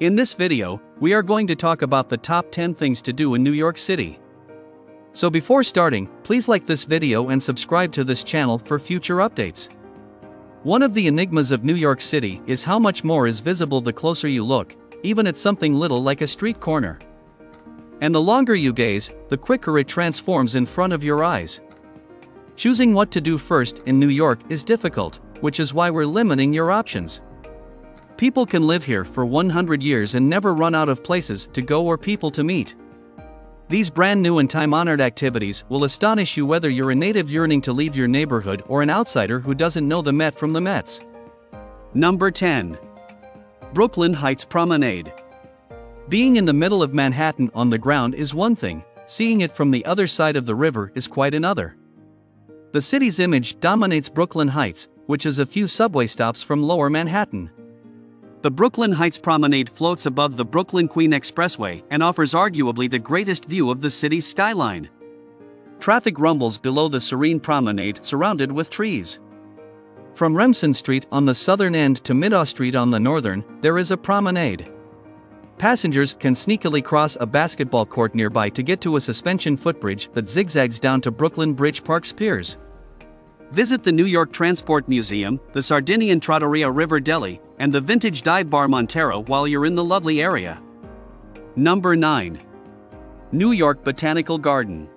In this video, we are going to talk about the top 10 things to do in New York City. So before starting, please like this video and subscribe to this channel for future updates. One of the enigmas of New York City is how much more is visible the closer you look, even at something little like a street corner. And the longer you gaze, the quicker it transforms in front of your eyes. Choosing what to do first in New York is difficult, which is why we're limiting your options. People can live here for 100 years and never run out of places to go or people to meet. These brand new and time-honored activities will astonish you whether you're a native yearning to leave your neighborhood or an outsider who doesn't know the Met from the Mets. Number 10. Brooklyn Heights Promenade. Being in the middle of Manhattan on the ground is one thing, seeing it from the other side of the river is quite another. The city's image dominates Brooklyn Heights, which is a few subway stops from Lower Manhattan. The Brooklyn Heights Promenade floats above the Brooklyn-Queen Expressway and offers arguably the greatest view of the city's skyline. Traffic rumbles below the serene promenade surrounded with trees. From Remsen Street on the southern end to Middaugh Street on the northern, there is a promenade. Passengers can sneakily cross a basketball court nearby to get to a suspension footbridge that zigzags down to Brooklyn Bridge Park's piers. Visit the New York Transport Museum, the Sardinian Trattoria River Deli, and the vintage dive bar Montero while you're in the lovely area. Number 9. New York Botanical Garden.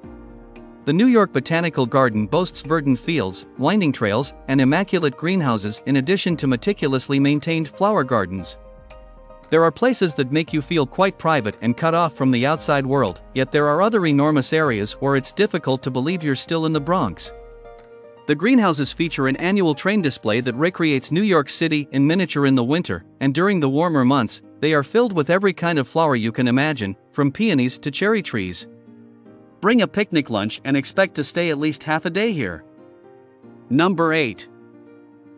The New York Botanical Garden boasts verdant fields, winding trails, and immaculate greenhouses in addition to meticulously maintained flower gardens. There are places that make you feel quite private and cut off from the outside world, yet there are other enormous areas where it's difficult to believe you're still in the Bronx. The greenhouses feature an annual train display that recreates New York City in miniature in the winter, and during the warmer months, they are filled with every kind of flower you can imagine, from peonies to cherry trees. Bring a picnic lunch and expect to stay at least half a day here. Number 8.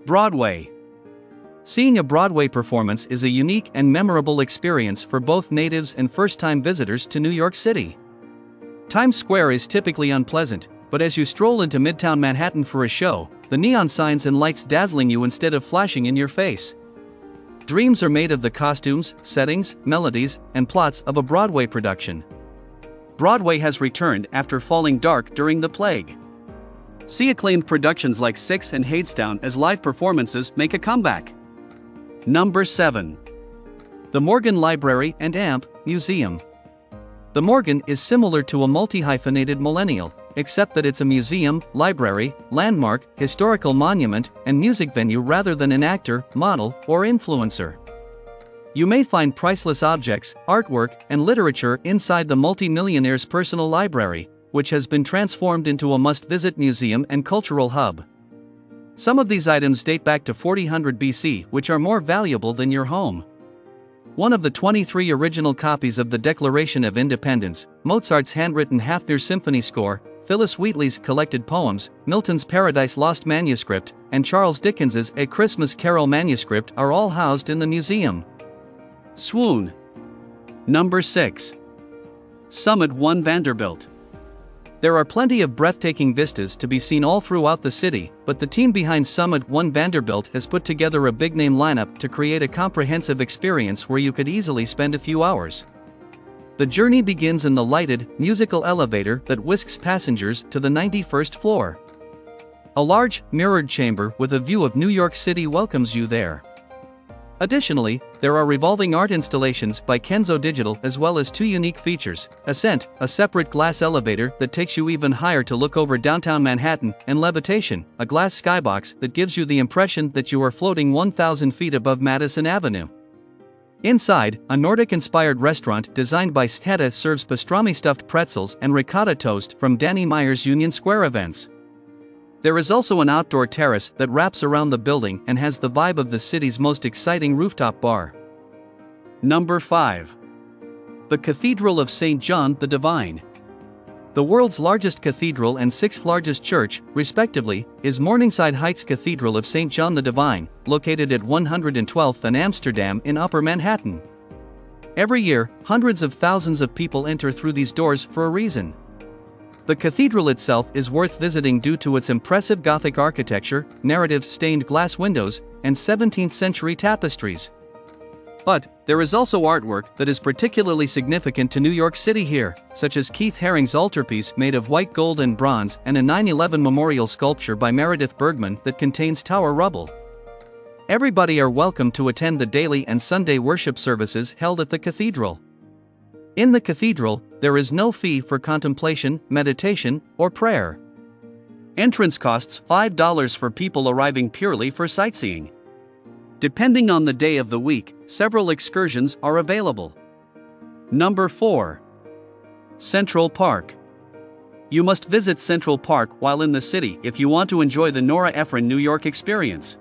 Broadway. Seeing a Broadway performance is a unique and memorable experience for both natives and first-time visitors to New York City. Times Square is typically unpleasant, but as you stroll into Midtown Manhattan for a show, the neon signs and lights dazzling you instead of flashing in your face. Dreams are made of the costumes, settings, melodies, and plots of a Broadway production. Broadway has returned after falling dark during the plague. See acclaimed productions like Six and Hadestown as live performances make a comeback. Number 7. The Morgan Library and Amp Museum. The Morgan is similar to a multi-hyphenated millennial, except that it's a museum, library, landmark, historical monument, and music venue rather than an actor, model, or influencer. You may find priceless objects, artwork, and literature inside the multi-millionaire's personal library, which has been transformed into a must-visit museum and cultural hub. Some of these items date back to 4000 BC, which are more valuable than your home. One of the 23 original copies of the Declaration of Independence, Mozart's handwritten Hafner Symphony score, Phyllis Wheatley's collected poems, Milton's Paradise Lost manuscript, and Charles Dickens's A Christmas Carol manuscript are all housed in the museum. Swoon. Number 6. Summit One Vanderbilt. There are plenty of breathtaking vistas to be seen all throughout the city, but the team behind Summit One Vanderbilt has put together a big-name lineup to create a comprehensive experience where you could easily spend a few hours. The journey begins in the lighted, musical elevator that whisks passengers to the 91st floor. A large, mirrored chamber with a view of New York City welcomes you there. Additionally, there are revolving art installations by Kenzo Digital as well as two unique features: Ascent, a separate glass elevator that takes you even higher to look over downtown Manhattan, and Levitation, a glass skybox that gives you the impression that you are floating 1,000 feet above Madison Avenue. Inside, a Nordic-inspired restaurant designed by Stetta serves pastrami stuffed pretzels and ricotta toast from Danny Meyer's Union Square events. There is also an outdoor terrace that wraps around the building and has the vibe of the city's most exciting rooftop bar. Number 5. The Cathedral of St. John the Divine. The world's largest cathedral and sixth largest church, respectively, is Morningside Heights Cathedral of St. John the Divine, located at 112th and Amsterdam in Upper Manhattan. Every year, hundreds of thousands of people enter through these doors for a reason. The cathedral itself is worth visiting due to its impressive Gothic architecture, narrative stained glass windows, and 17th-century tapestries. But, there is also artwork that is particularly significant to New York City here, such as Keith Haring's altarpiece made of white gold and bronze and a 9/11 memorial sculpture by Meredith Bergman that contains tower rubble. Everybody are welcome to attend the daily and Sunday worship services held at the Cathedral. In the Cathedral, there is no fee for contemplation, meditation, or prayer. Entrance costs $5 for people arriving purely for sightseeing. Depending on the day of the week, several excursions are available. Number 4. Central Park. You must visit Central Park while in the city if you want to enjoy the Nora Ephron New York experience.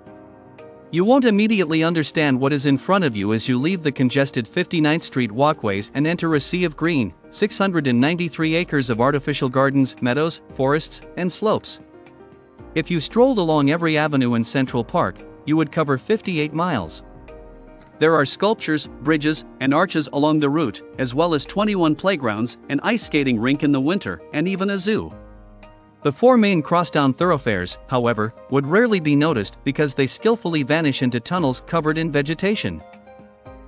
You won't immediately understand what is in front of you as you leave the congested 59th Street walkways and enter a sea of green, 693 acres of artificial gardens, meadows, forests, and slopes. If you strolled along every avenue in Central Park, you would cover 58 miles. There are sculptures, bridges, and arches along the route, as well as 21 playgrounds, an ice skating rink in the winter, and even a zoo. The 4 main crosstown thoroughfares, however, would rarely be noticed because they skillfully vanish into tunnels covered in vegetation.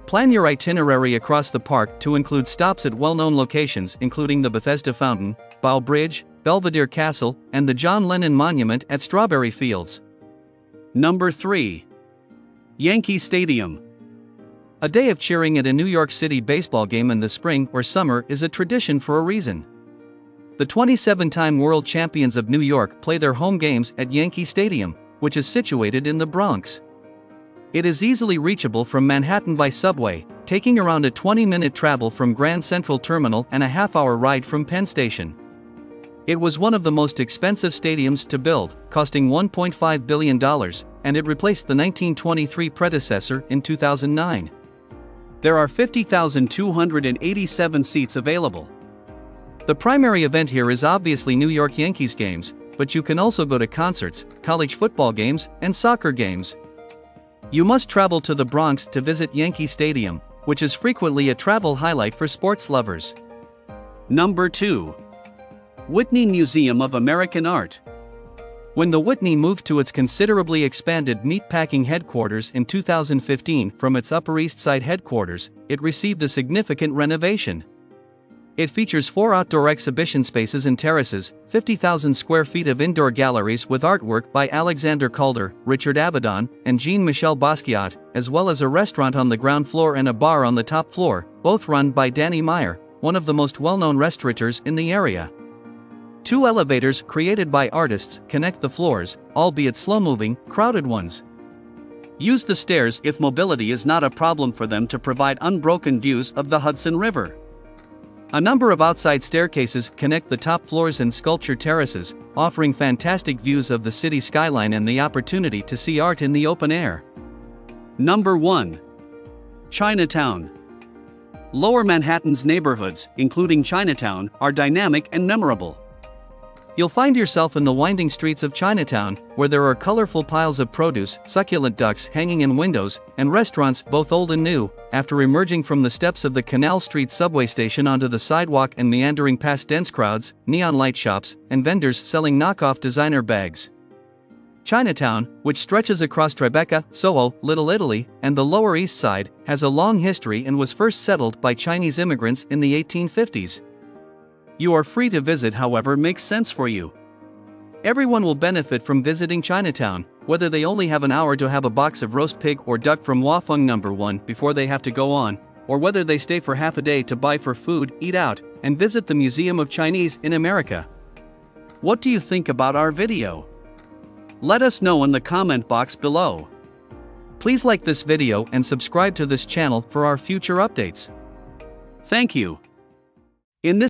Plan your itinerary across the park to include stops at well-known locations including the Bethesda Fountain, Bow Bridge, Belvedere Castle, and the John Lennon Monument at Strawberry Fields. Number 3. Yankee Stadium. A day of cheering at a New York City baseball game in the spring or summer is a tradition for a reason. The 27-time world champions of New York play their home games at Yankee Stadium, which is situated in the Bronx. It is easily reachable from Manhattan by subway, taking around a 20-minute travel from Grand Central Terminal and a half-hour ride from Penn Station. It was one of the most expensive stadiums to build, costing $1.5 billion, and it replaced the 1923 predecessor in 2009. There are 50,287 seats available. The primary event here is obviously New York Yankees games, but you can also go to concerts, college football games, and soccer games. You must travel to the Bronx to visit Yankee Stadium, which is frequently a travel highlight for sports lovers. Number 2. Whitney Museum of American Art. When the Whitney moved to its considerably expanded meatpacking headquarters in 2015 from its Upper East Side headquarters, it received a significant renovation. It features 4 outdoor exhibition spaces and terraces, 50,000 square feet of indoor galleries with artwork by Alexander Calder, Richard Avedon, and Jean-Michel Basquiat, as well as a restaurant on the ground floor and a bar on the top floor, both run by Danny Meyer, one of the most well-known restaurateurs in the area. 2 elevators created by artists connect the floors, albeit slow-moving, crowded ones. Use the stairs if mobility is not a problem for them to provide unbroken views of the Hudson River. A number of outside staircases connect the top floors and sculpture terraces, offering fantastic views of the city skyline and the opportunity to see art in the open air. Number 1. Chinatown. Lower Manhattan's neighborhoods, including Chinatown, are dynamic and memorable. You'll find yourself in the winding streets of Chinatown, where there are colorful piles of produce, succulent ducks hanging in windows, and restaurants both old and new. After emerging from the steps of the Canal Street subway station onto the sidewalk and meandering past dense crowds, neon light shops, and vendors selling knockoff designer bags. Chinatown, which stretches across Tribeca, Soho, Little Italy, and the Lower East Side, has a long history and was first settled by Chinese immigrants in the 1850s. You are free to visit however makes sense for you. Everyone will benefit from visiting Chinatown, whether they only have an hour to have a box of roast pig or duck from Wafeng No. 1 before they have to go on, or whether they stay for half a day to buy for food, eat out, and visit the Museum of Chinese in America. What do you think about our video? Let us know in the comment box below. Please like this video and subscribe to this channel for our future updates. Thank you. In this